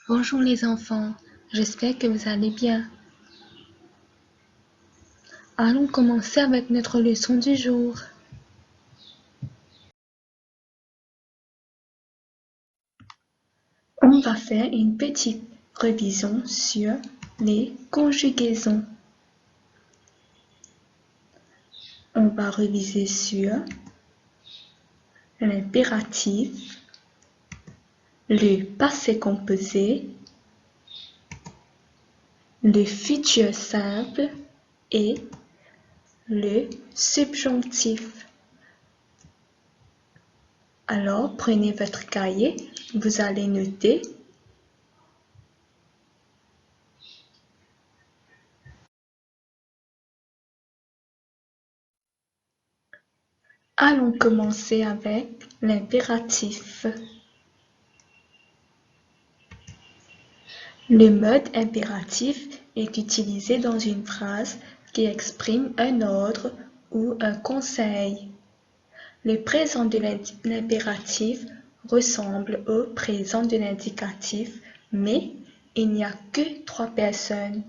Bonjour les enfants, j'espère que vous allez bien. Allons commencer avec notre leçon du jour. On va faire une petite révision sur les conjugaisons. On va réviser sur l'impératif, le passé composé, le futur simple et le subjonctif. Alors, prenez votre cahier, vous allez noter. Allons commencer avec l'impératif. Le mode impératif est utilisé dans une phrase qui exprime un ordre ou un conseil. Le présent de l'impératif ressemble au présent de l'indicatif, mais il n'y a que trois personnes.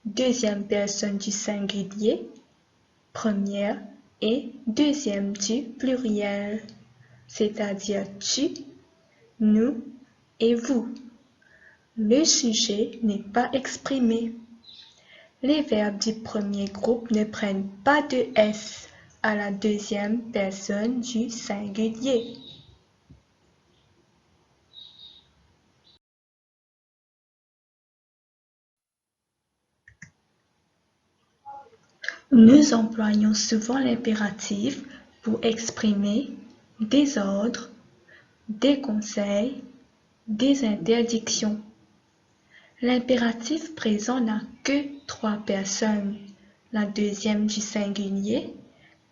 Deuxième personne du singulier, première et deuxième du pluriel, c'est-à-dire tu, nous et vous. Le sujet n'est pas exprimé. Les verbes du premier groupe ne prennent pas de S à la deuxième personne du singulier. Nous employons souvent l'impératif pour exprimer des ordres, des conseils, des interdictions. L'impératif présent n'a que trois personnes, la deuxième du singulier,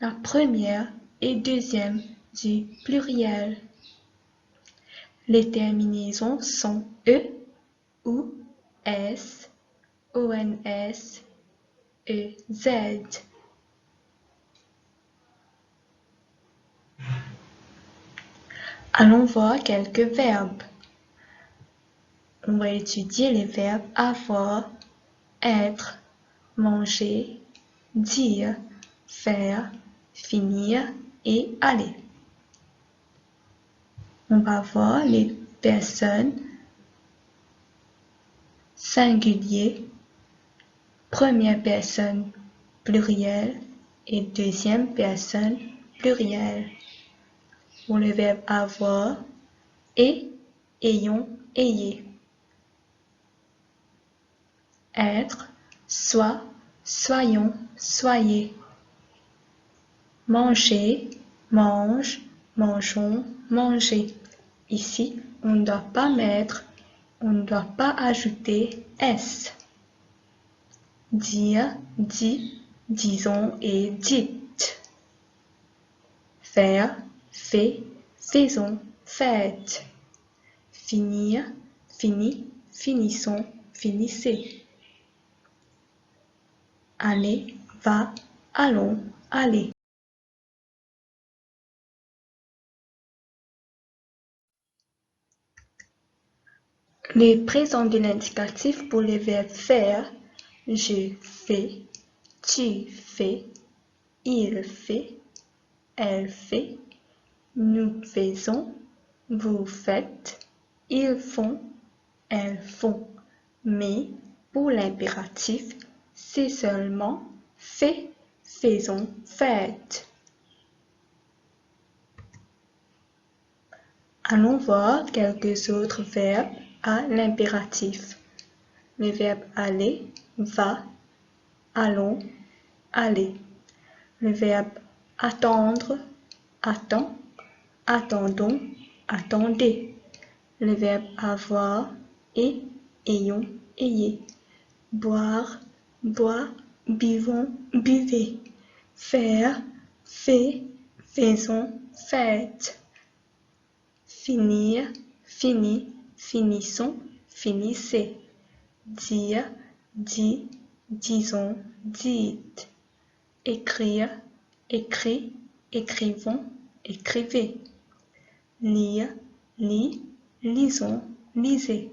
la première et deuxième du pluriel. Les terminaisons sont E, OU, S, ONS, EZ. Allons voir quelques verbes. On va étudier les verbes avoir, être, manger, dire, faire, finir et aller. On va voir les personnes singulier, première personne pluriel et deuxième personne pluriel. Pour le verbe avoir, et, ayons, ayez. Être, soit, soyons, soyez. Manger, mange, mangeons, mangez. Ici, on ne doit pas mettre, on ne doit pas ajouter S. Dire, dit, disons et dites. Faire, fait, faisons, faites. Finir, fini, finissons, finissez. Aller, va, allons, allez. Les présents de l'indicatif pour les verbes faire, je fais, tu fais, il fait, elle fait, nous faisons, vous faites, ils font, elles font. Mais pour l'impératif, c'est seulement fait, faisons, faites. Allons voir quelques autres verbes à l'impératif. Le verbe aller, va, allons, allez. Le verbe attendre, attend, attendons, attendez. Le verbe avoir et ayons, ayez. Boire, bois, buvons, buvez. Faire, fait, faisons, faites. Finir, fini, finissons, finissez. Dire, dit, disons, dites. Écrire, écrit, écrivons, écrivez. Lire, lis, lisons, lisez.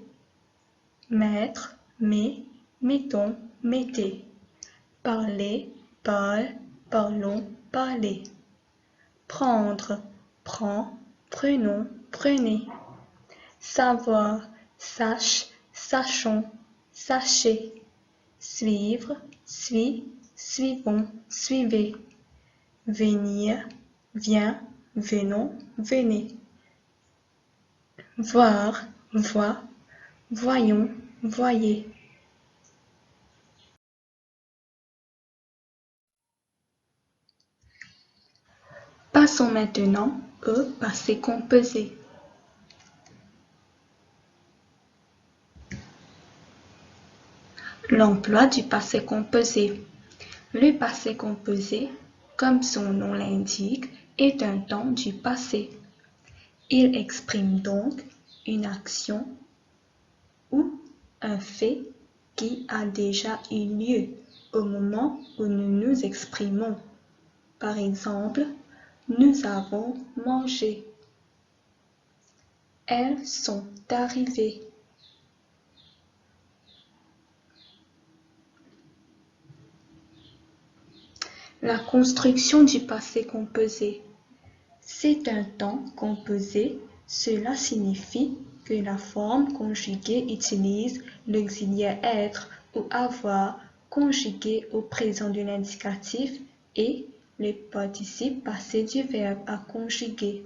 mettre, met, mettons, mettez. Parler, parle, parlons, parlez. Prendre, prends, prenons, prenez. Savoir, sache, sachons, sachez. Suivre, suis, suivons, suivez. Venir, viens, venons, venez. Voir, vois, voyons, voyez. Passons maintenant au passé composé. L'emploi du passé composé. Le passé composé, comme son nom l'indique, est un temps du passé. Il exprime donc une action ou un fait qui a déjà eu lieu au moment où nous nous exprimons. Par exemple, nous avons mangé. Elles sont arrivées. La construction du passé composé. C'est un temps composé. Cela signifie que la forme conjuguée utilise l'auxiliaire être ou avoir conjugué au présent de l'indicatif et le participe passé du verbe à conjuguer.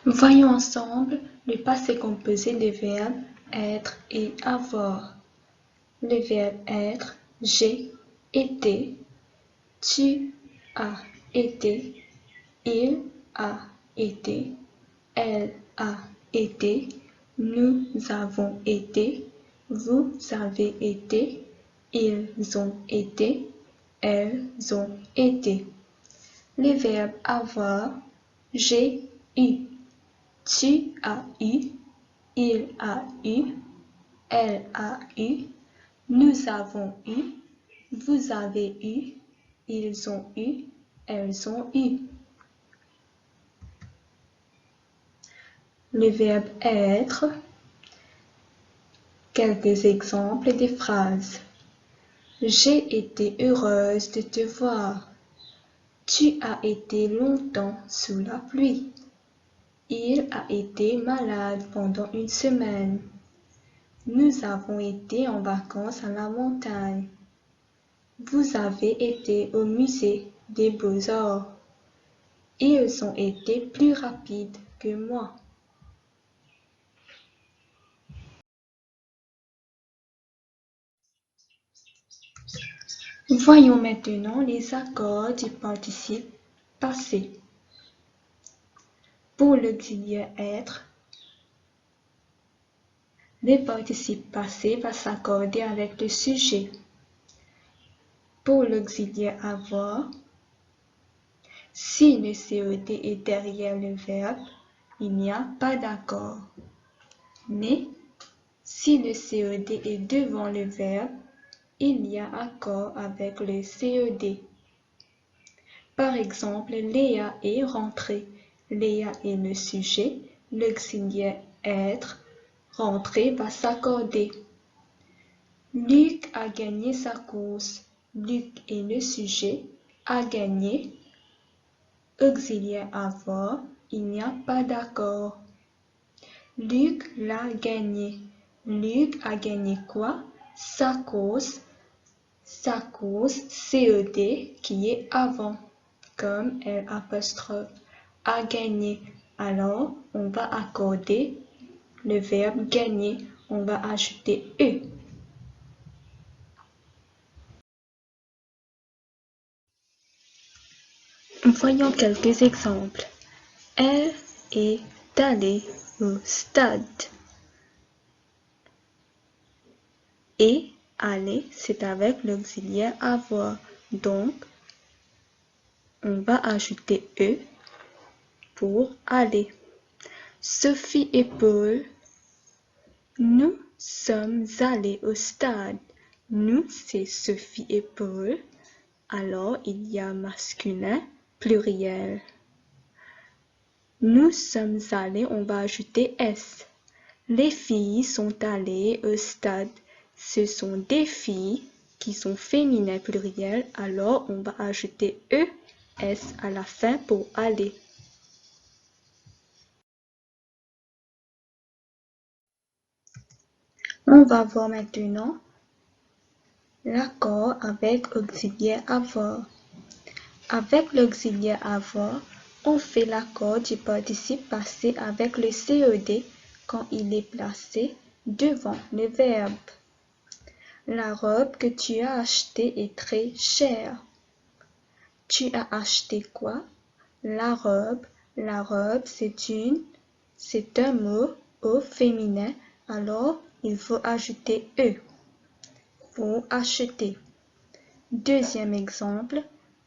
Voyons ensemble le passé composé des verbes être et avoir. Le verbe être, j'ai été, tu as été, il a été, elle a été, nous avons été, vous avez été, ils ont été, elles ont été. Le verbe avoir, j'ai eu, tu as eu, il a eu, elle a eu, nous avons eu, vous avez eu, ils ont eu, elles ont eu. Le verbe être. Quelques exemples de phrases. J'ai été heureuse de te voir. Tu as été longtemps sous la pluie. Il a été malade pendant une semaine. Nous avons été en vacances à la montagne. Vous avez été au musée des beaux-arts. Ils ont été plus rapides que moi. Voyons maintenant les accords du participe passé. Pour l'auxiliaire être, le participe passé va s'accorder avec le sujet. Pour l'auxiliaire avoir, si le COD est derrière le verbe, il n'y a pas d'accord. Mais si le COD est devant le verbe, il y a accord avec le COD. Par exemple, Léa est rentrée. Léa est le sujet, l'auxiliaire être, rentrée va s'accorder. Luc a gagné sa course. Luc est le sujet, a gagné. Auxiliaire avoir, il n'y a pas d'accord. Luc l'a gagné. Luc a gagné quoi? Sa course, COD qui est avant, comme L', a gagné. Alors, on va accorder le verbe gagner. On va ajouter E. Voyons quelques exemples. Elle est allée au stade. Et aller, c'est avec l'auxiliaire avoir. Donc, on va ajouter E pour aller. Sophie et Paul, nous sommes allés au stade. Nous, c'est Sophie et Paul. Alors, il y a masculin, pluriel. Nous sommes allés, on va ajouter S. Les filles sont allées au stade. Ce sont des filles qui sont féminins pluriel. Alors, on va ajouter ES à la fin pour aller. On va voir maintenant l'accord avec auxiliaire avoir. Avec l'auxiliaire avoir, on fait l'accord du participe passé avec le CED quand il est placé devant le verbe. La robe que tu as achetée est très chère. Tu as acheté quoi? La robe. La robe, c'est un mot au féminin, alors il faut ajouter E pour acheter. Deuxième exemple,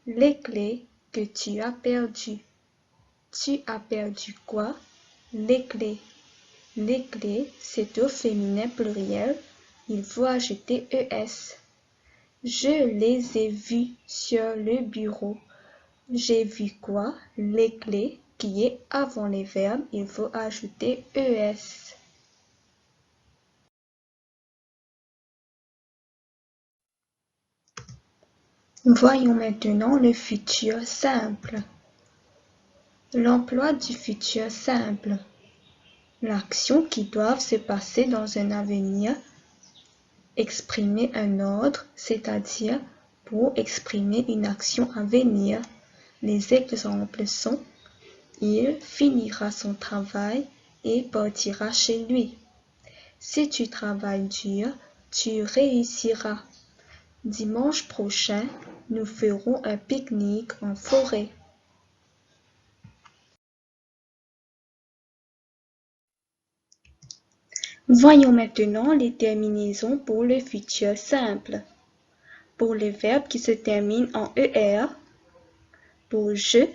les clés que tu as perdues. Tu as perdu quoi? Les clés. Les clés, c'est au féminin pluriel, il faut ajouter ES. Je les ai vues sur le bureau. J'ai vu quoi? Les clés, qui est avant les verbes, il faut ajouter ES. Voyons maintenant le futur simple. L'emploi du futur simple. L'action qui doit se passer dans un avenir. Exprimer un ordre, c'est-à-dire pour exprimer une action à venir. Les exemples sont: il finira son travail et partira chez lui. Si tu travailles dur, tu réussiras. Dimanche prochain, nous ferons un pique-nique en forêt. Voyons maintenant les terminaisons pour le futur simple. Pour les verbes qui se terminent en ER, pour je,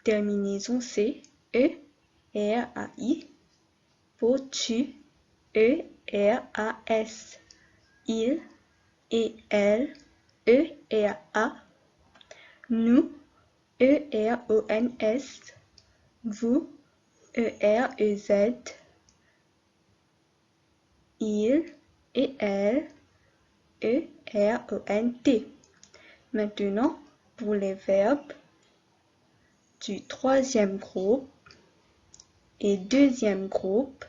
terminaison C, E, R, A, I. Pour tu, E, R, A, S. Il et elle, E, R, A. Nous, E, R, O, N, S. Vous, E, R, E, Z. Il et elle, E, R, O, N, T. Maintenant, pour les verbes du troisième groupe et deuxième groupe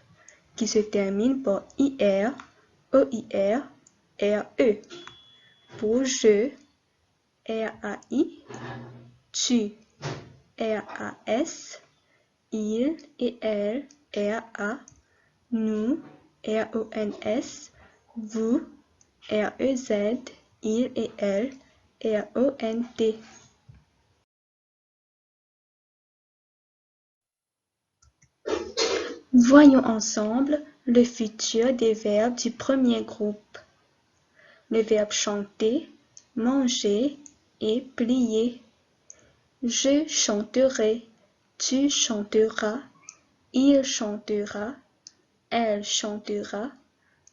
qui se terminent par IR, OIR, RE. Pour je, RAI, tu, RAS, il et elle, RA, nous, RONS, vous, REZ, il et elle, RONT. Voyons ensemble le futur des verbes du premier groupe. Le verbe chanter, manger et plier. Je chanterai, tu chanteras, il chantera, elle chantera,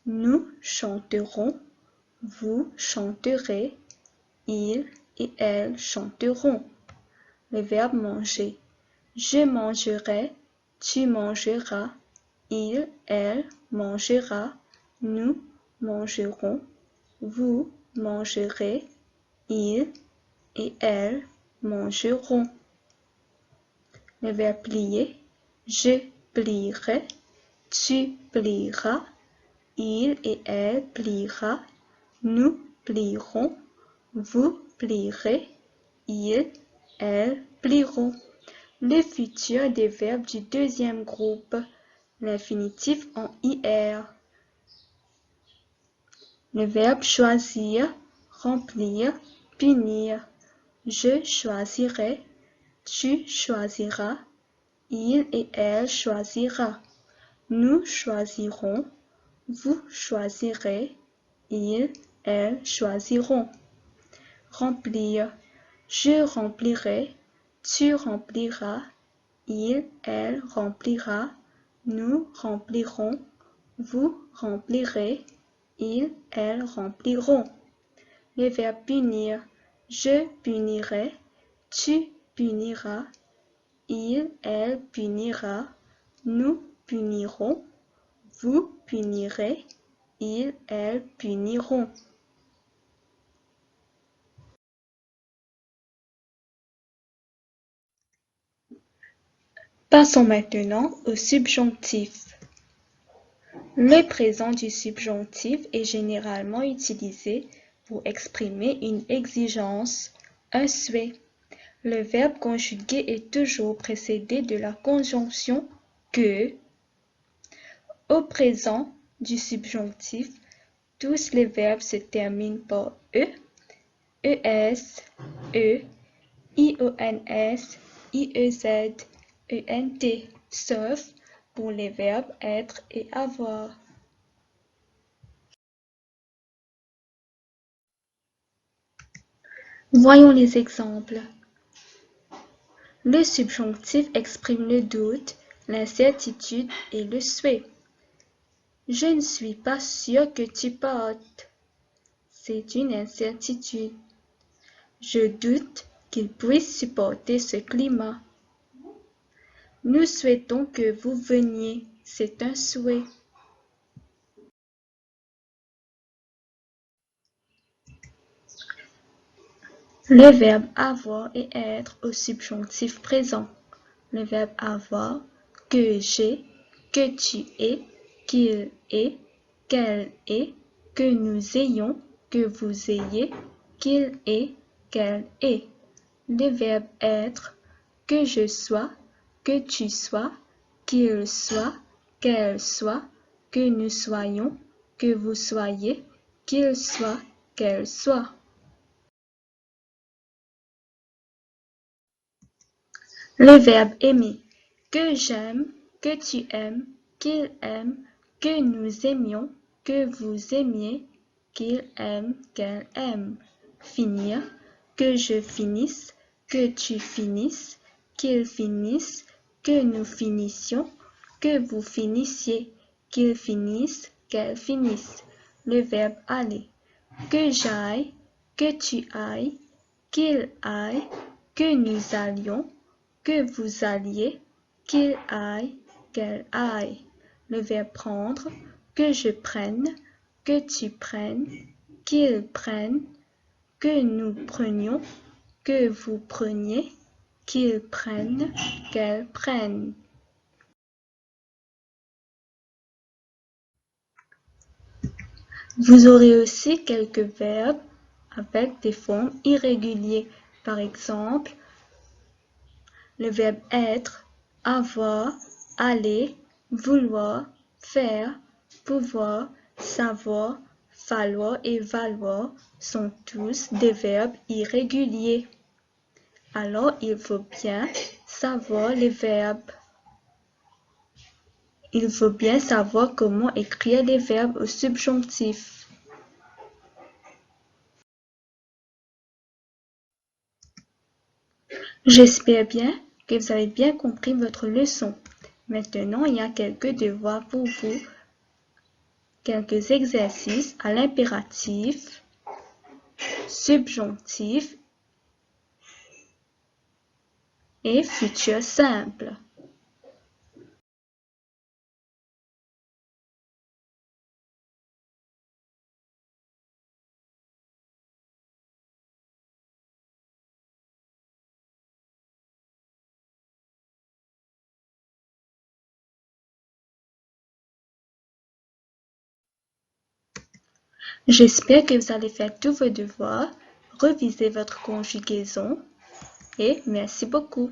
nous chanterons, vous chanterez, il et elle chanteront. Le verbe manger. Je mangerai, tu mangeras, il, elle mangera, nous mangerons, vous mangerez, il et elle mangeront. Le verbe plier. Je plierai, tu plieras, il et elle pliera, nous plierons, vous plierez, il, elle plieront. Le futur des verbes du deuxième groupe. L'infinitif en IR. Le verbe choisir, remplir, punir. Je choisirai, tu choisiras, il et elle choisira. Nous choisirons, vous choisirez, il, elle choisiront. Remplir. Je remplirai, tu rempliras, il, elle remplira, nous remplirons, vous remplirez, ils, elles rempliront. Le verbe punir, je punirai, tu puniras, il, elle punira, nous punirons, vous punirez, ils, elles puniront. Passons maintenant au subjonctif. Le présent du subjonctif est généralement utilisé pour exprimer une exigence, un souhait. Le verbe conjugué est toujours précédé de la conjonction que. Au présent du subjonctif, tous les verbes se terminent par e, es, e, ions, iez, ent, sauf pour les verbes être et avoir. Voyons les exemples. Le subjonctif exprime le doute, l'incertitude et le souhait. Je ne suis pas sûr que tu partes. C'est une incertitude. Je doute qu'il puisse supporter ce climat. Nous souhaitons que vous veniez. C'est un souhait. Le verbe avoir et être au subjonctif présent. Le verbe avoir, que j'ai, que tu es, qu'il est, qu'elle est, que nous ayons, que vous ayez, qu'il est, qu'elle est. Le verbe être, que je sois, que tu sois, qu'il soit, qu'elle soit, que nous soyons, que vous soyez, qu'il soit, qu'elle soit. Le verbe aimer, que j'aime, que tu aimes, qu'il aime, que nous aimions, que vous aimiez, qu'il aime, qu'elle aime. Finir, que je finisse, que tu finisses, qu'il finisse, que nous finissions, que vous finissiez, qu'il finisse, qu'elle finisse. Le verbe aller, que j'aille, que tu ailles, qu'il aille, que nous allions, que vous alliez, qu'il aille, qu'elle aille. Le verbe prendre, que je prenne, que tu prennes, qu'il prenne, que nous prenions, que vous preniez, qu'il prenne, qu'elle prenne. Vous aurez aussi quelques verbes avec des formes irrégulières. Par exemple, le verbe être, avoir, aller, vouloir, faire, pouvoir, savoir, falloir et valoir sont tous des verbes irréguliers. Alors, il faut bien savoir les verbes. Il faut bien savoir comment écrire les verbes au subjonctif. J'espère bien que vous avez bien compris votre leçon. Maintenant, il y a quelques devoirs pour vous, quelques exercices à l'impératif, subjonctif et futur simple. J'espère que vous allez faire tous vos devoirs, reviser votre conjugaison et merci beaucoup.